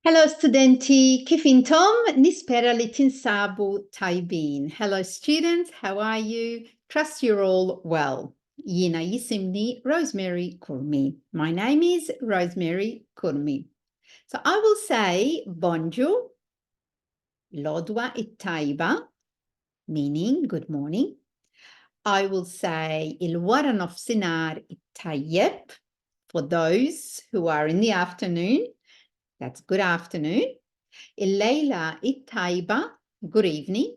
Hello studenti, kif intom? Nispera li tinsabu tajbin. Hello students, how are you? Trust you're all well. Jina jisimni Rosemary Kurmi. My name is Rosemary Kurmi. So I will say bonjour, lodwa it-tajba, meaning good morning. I will say il-wara nofsinar it-tayyeb, for those who are in the afternoon. That's good afternoon. Il-Leila it-Taiba, good evening.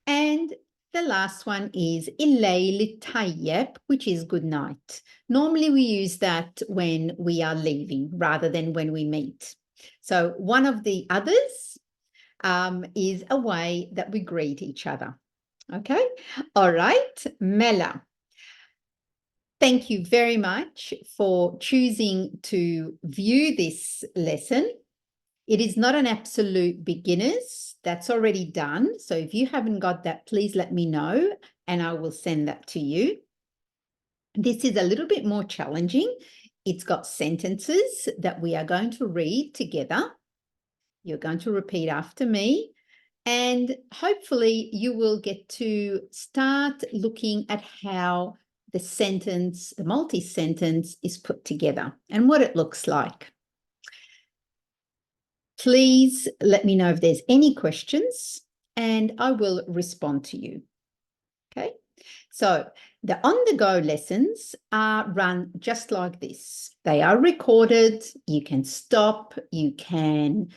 And the last one is Il-Leil it-Tayyib, which is good night. Normally we use that when we are leaving rather than when we meet. So one of the others is a way that we greet each other. Okay? All right, Mela. Thank you very much for choosing to view this lesson. It is not an absolute beginners. That's already done. So if you haven't got that, please let me know and I will send that to you. This is a little bit more challenging. It's got sentences that we are going to read together. You're going to repeat after me. And hopefully you will get to start looking at how the sentence, the multi-sentence is put together and what it looks like. Please let me know if there's any questions and I will respond to you. Okay, so the on-the-go lessons are run just like this. They are recorded. You can stop, you can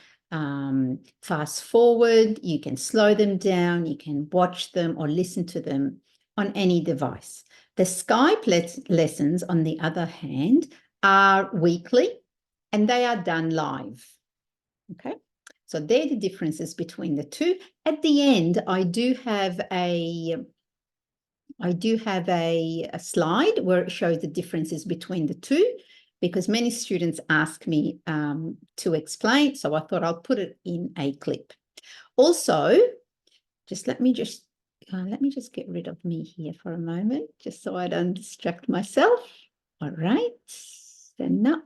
fast forward, you can slow them down, you can watch them or listen to them on any device. The Skype lessons, on the other hand, are weekly and they are done live. Okay, so they're the differences between the two. At the end, I do have a slide where it shows the differences between the two, because many students ask me to explain, so I thought I'll put it in a clip. Also, let me just get rid of me here for a moment, just so I don't distract myself. All right, stenna.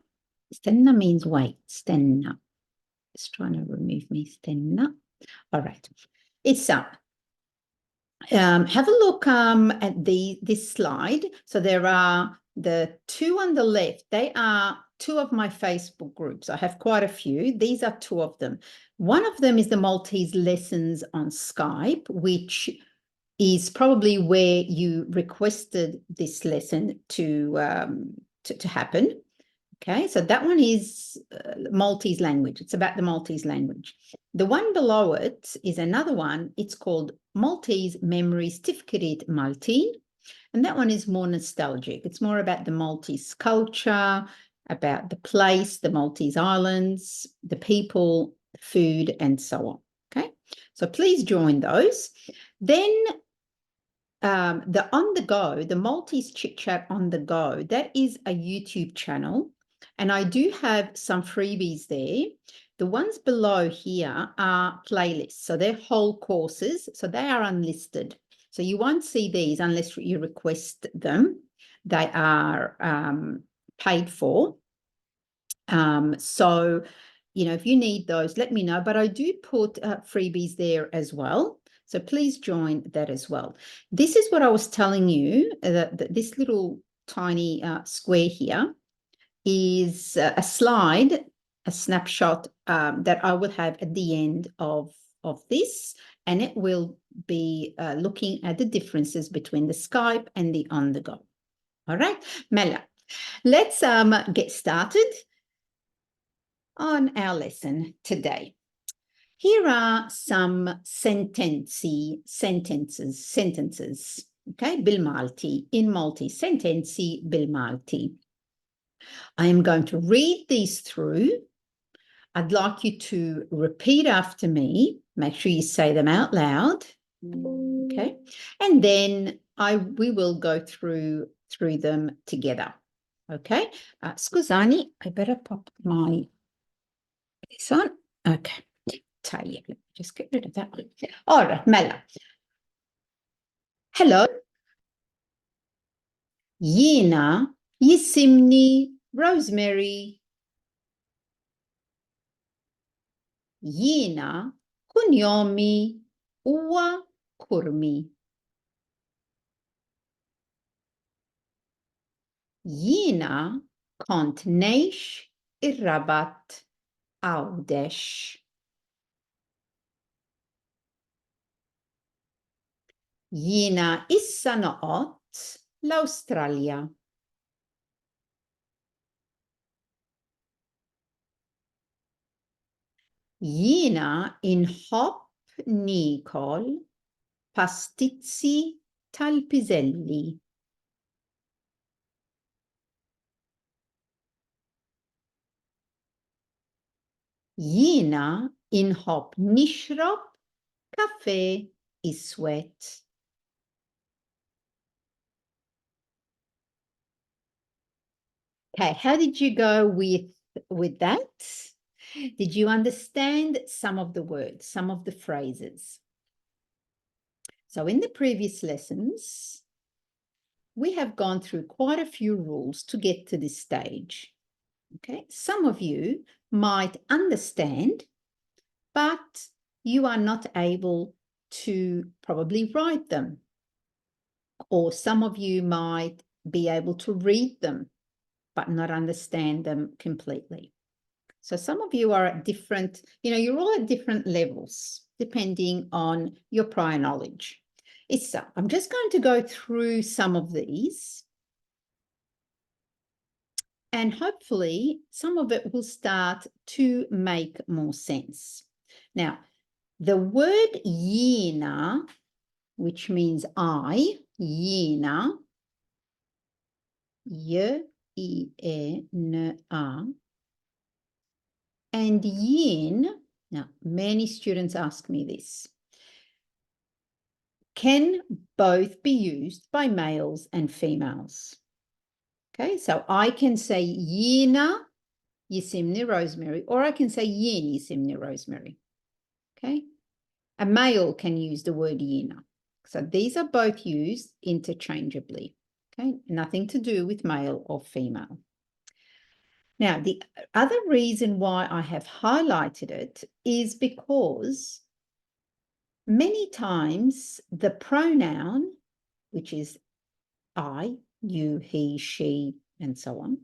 Stenna means wait, stenna. It's trying to remove me, stenna. All right, it's up. Have a look at this slide. So there are the two on the left. They are two of my Facebook groups. I have quite a few. These are two of them. One of them is the Maltese lessons on Skype, which is probably where you requested this lesson to happen. Okay, so that one is Maltese language. It's about the Maltese language. The one below it is another one. It's called Maltese Memories Tifkerit Maltese. And that one is more nostalgic. It's more about the Maltese culture, about the place, the Maltese islands, the people, the food, and so on. Okay, so please join those. Then the on the go, the Maltese Chit-Chat on the go, that is a YouTube channel. And I do have some freebies there. The ones below here are playlists. So they're whole courses. So they are unlisted. So you won't see these unless you request them. They are paid for. So, you know, if you need those, let me know. But I do put freebies there as well. So please join that as well. This is what I was telling you, that this little tiny square here is a slide, a snapshot that I will have at the end of this, and it will be looking at the differences between the Skype and the on the go. All right, Mela, let's get started on our lesson today. Here are some sentences, okay, bil-Malti, in Maltese, sentenzi bil-Malti. I am going to read these through. I'd like you to repeat after me. Make sure you say them out loud, okay? And then we will go through them together, okay? Scusani, I better pop this on. Okay. Let me just get rid of that one. All right, Mela. Hello. Jina jisimni Rosemary. Jiena kunjomi huwa kurmi. Jiena kont ngħix ir-Rabat għawdex. Jiena issa noqgħod l-Awstralja. Jiena inħobb nikol pastizzi tal-piżelli. Jiena inħobb nixrob kafè iswed. Okay, how did you go with that? Did you understand some of the words, some of the phrases? So in the previous lessons, we have gone through quite a few rules to get to this stage. Okay, some of you might understand, but you are not able to probably write them. Or some of you might be able to read them, but not understand them completely. So some of you are at different, you're all at different levels, depending on your prior knowledge. So I'm just going to go through some of these, and hopefully some of it will start to make more sense. Now, the word jiena, which means I, jiena, J-I-E-N-A, and yin, now many students ask me this, can both be used by males and females. Okay, so I can say jiena yisimni rosemary, or I can say yin yisimni rosemary. Okay, a male can use the word jiena. So these are both used interchangeably. Okay, nothing to do with male or female. Now, the other reason why I have highlighted it is because many times the pronoun, which is I, you, he, she, and so on,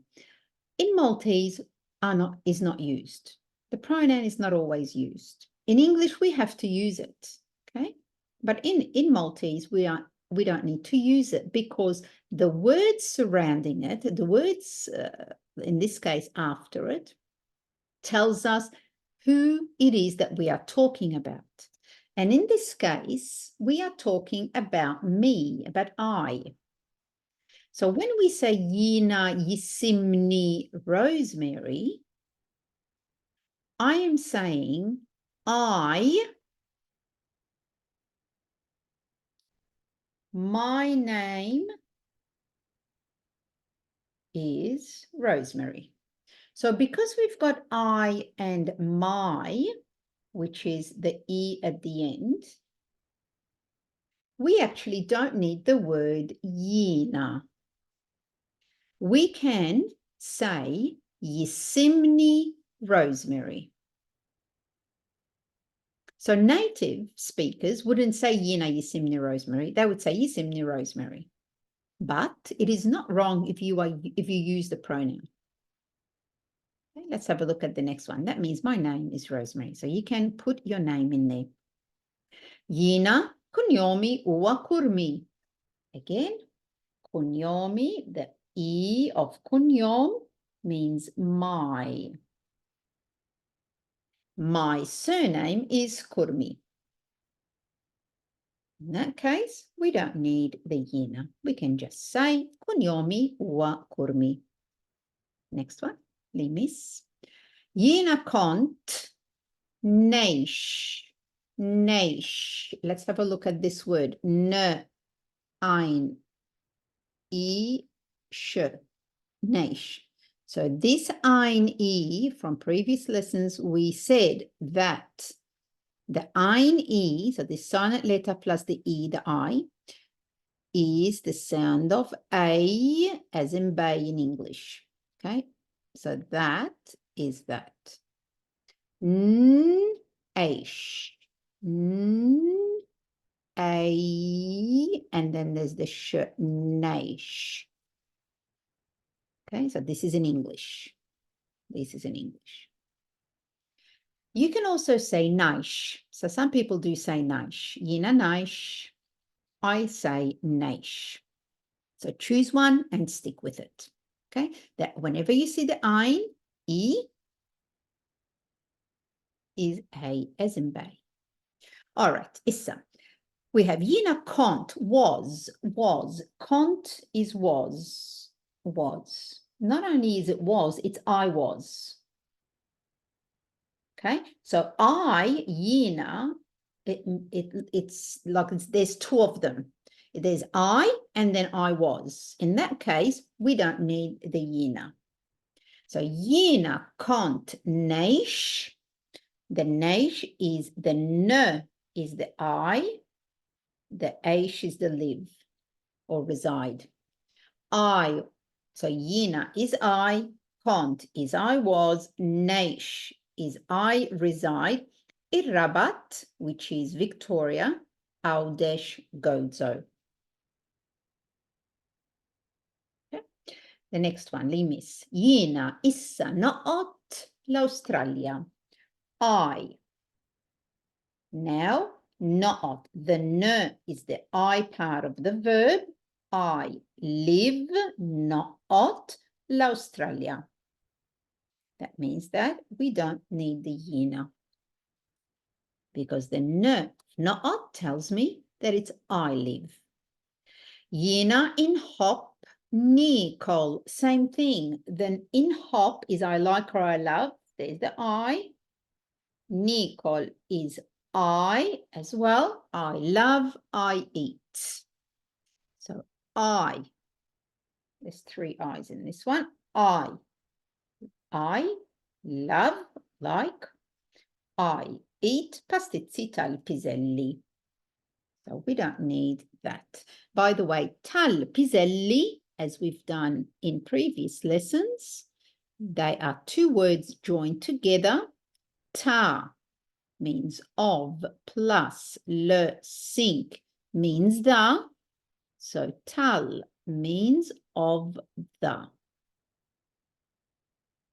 in Maltese is not used. The pronoun is not always used. In English, we have to use it, okay? But in Maltese, we don't need to use it because the words surrounding it, the words, in this case, after it, tells us who it is that we are talking about. And in this case, we are talking about me, about I. So when we say jiena yisimni rosemary, I am saying my name is Rosemary. So because we've got I and my, which is the E at the end, we actually don't need the word jiena. We can say yisimni rosemary. So native speakers wouldn't say jiena yisimni rosemary. They would say yisimni rosemary. But it is not wrong if you use the pronoun. Okay, let's have a look at the next one. That means my name is Rosemary. So you can put your name in there. Jiena kunjomi huwa kurmi. Again, kunjomi, the E of kunjom means my. My surname is Kurmi. In that case, we don't need the jiena. We can just say kunjomi huwa kurmi. Next one, limis. Jiena kont ngħix. Ngħix. Let's have a look at this word. N, ein, I, sh. Ngħix. So this ein E, from previous lessons, we said that the ein E, so the silent letter plus the E, the I, is the sound of A as in bay in English. Okay, so that is that. N, Aish. A, and then there's the sh, naish. Okay, so this is in English. This is in English. You can also say naish. So some people do say naish. Yina naish. I say naish. So choose one and stick with it. Okay, that whenever you see the ain, E is A as in bay. All right, Issa. We have Yina can't, was. Can't is was. Not only is it was, it's I was. Okay, so I, Yina, it's like there's two of them. There's I and then I was. In that case, we don't need the Yina. So Yina can't naish. The naish is the n is the I, the aish is the live or reside. I, so Yina is I, can't is I was, naish is I reside, Irrabat, which is Victoria, Audesh Gozo. Okay. The next one, Limis. Yina issa naqat l'Australia. I. Now, naqat. The n is the I part of the verb. I live naqat l'Australia. That means that we don't need the yina because the n, na'at, tells me that it's I live. Yina in hop, Nicole, same thing. Then in hop is I like or I love. There's the I. Nicole is I as well. I love, I eat. So I, there's three I's in this one. I love, like. I eat pasticci tal piselli. So we don't need that. By the way, tal piselli, as we've done in previous lessons, they are two words joined together. Ta means of, plus le sink means the. So tal means of the.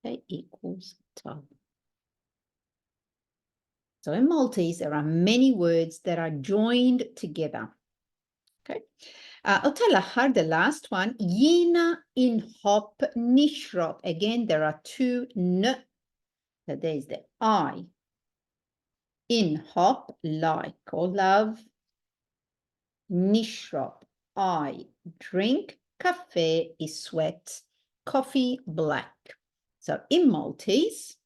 Okay, equals tal. So in Maltese, there are many words that are joined together. Okay. Otalahar, the last one, Yina in hop nishrop. Again, there are two n. So there's the I. In hop, like or love. Nishrop, I drink. Cafe is sweat. Coffee, black. So in Maltese,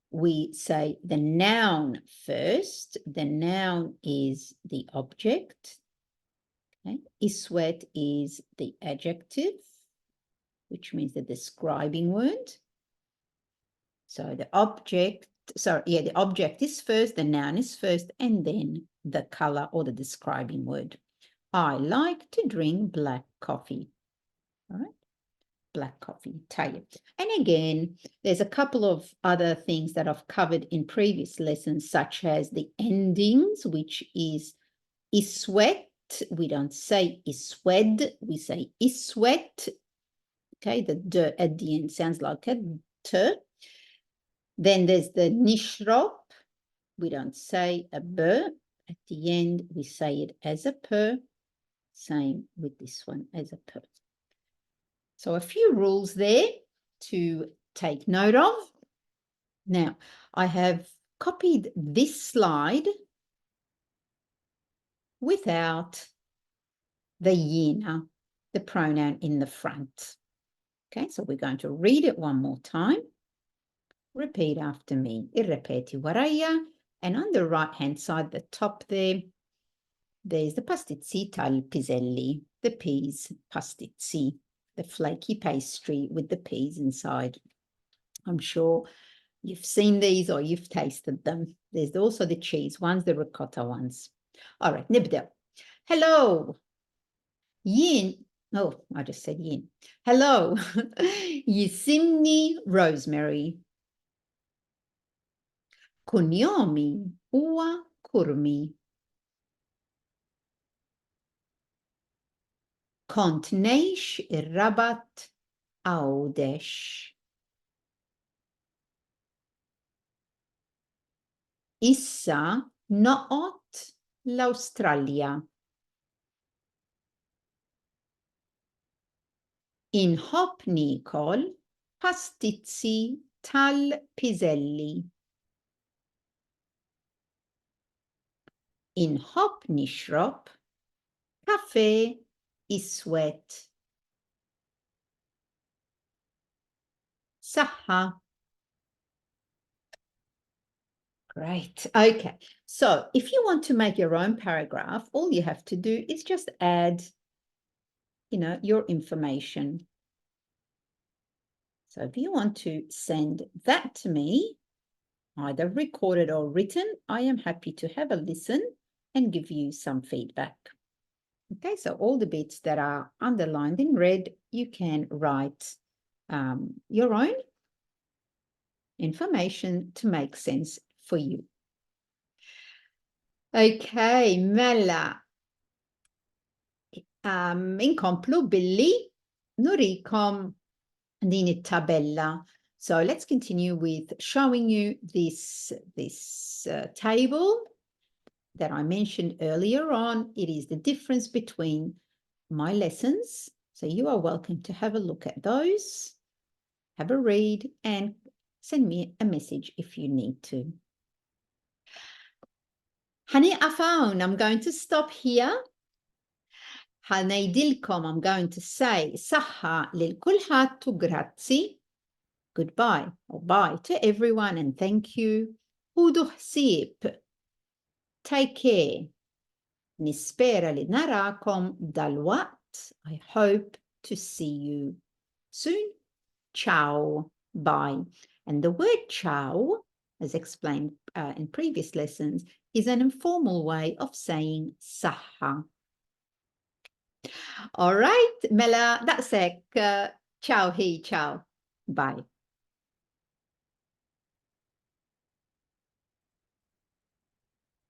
we say the noun first. The noun is the object. Okay. Iswet is the adjective, which means the describing word. So the object, the object is first, the noun is first, and then the color or the describing word. I like to drink black coffee. All right. Black coffee, tayyib. And again, there's a couple of other things that I've covered in previous lessons, such as the endings, which is iswet. We don't say iswed, we say iswet. Okay, the d at the end sounds like a t. Then there's the nishrop. We don't say a b. At the end, we say it as a p. Same with this one as a p. So a few rules there to take note of. Now, I have copied this slide without the yina, the pronoun in the front. Okay, so we're going to read it one more time. Repeat after me. Irrepeti waraya. And on the right-hand side, the top there's the pastizzi tal piselli, the peas pastizzi, the flaky pastry with the peas inside. I'm sure you've seen these or you've tasted them. There's also the cheese ones, the ricotta ones. All right, nibda. Hello. Yin. Oh, I just said yin. Hello. Yisimni Rosemary. كونيومي هو كرمي. كنت نيش الربط أودش. إسا نقط لأستراليا. Inhopp nikol pastizzi tal-piżelli. Inhopp nixrob kafe iswed. Saha. Great. Okay. So if you want to make your own paragraph, all you have to do is just add, your information. So if you want to send that to me, either recorded or written, I am happy to have a listen and give you some feedback. Okay, so all the bits that are underlined in red, you can write your own information to make sense for you. Okay, mela. Inkomplu billi nurikom din it-tabella. So let's continue with showing you this table that I mentioned earlier on. It is the difference between my lessons. So you are welcome to have a look at those, have a read, and send me a message if you need to. Hani afaun, I'm going to stop here. Dilkom, I'm going to say saha lil kulħat grazzi. Goodbye or bye to everyone and thank you. Hudu ħsieb. Take care. Nispera li narakom dal-waqt. I hope to see you soon. Ciao. Bye. And the word ciao, as explained in previous lessons, is an informal way of saying saha. All right, Mela, that's it. Ciao, ciao. Bye.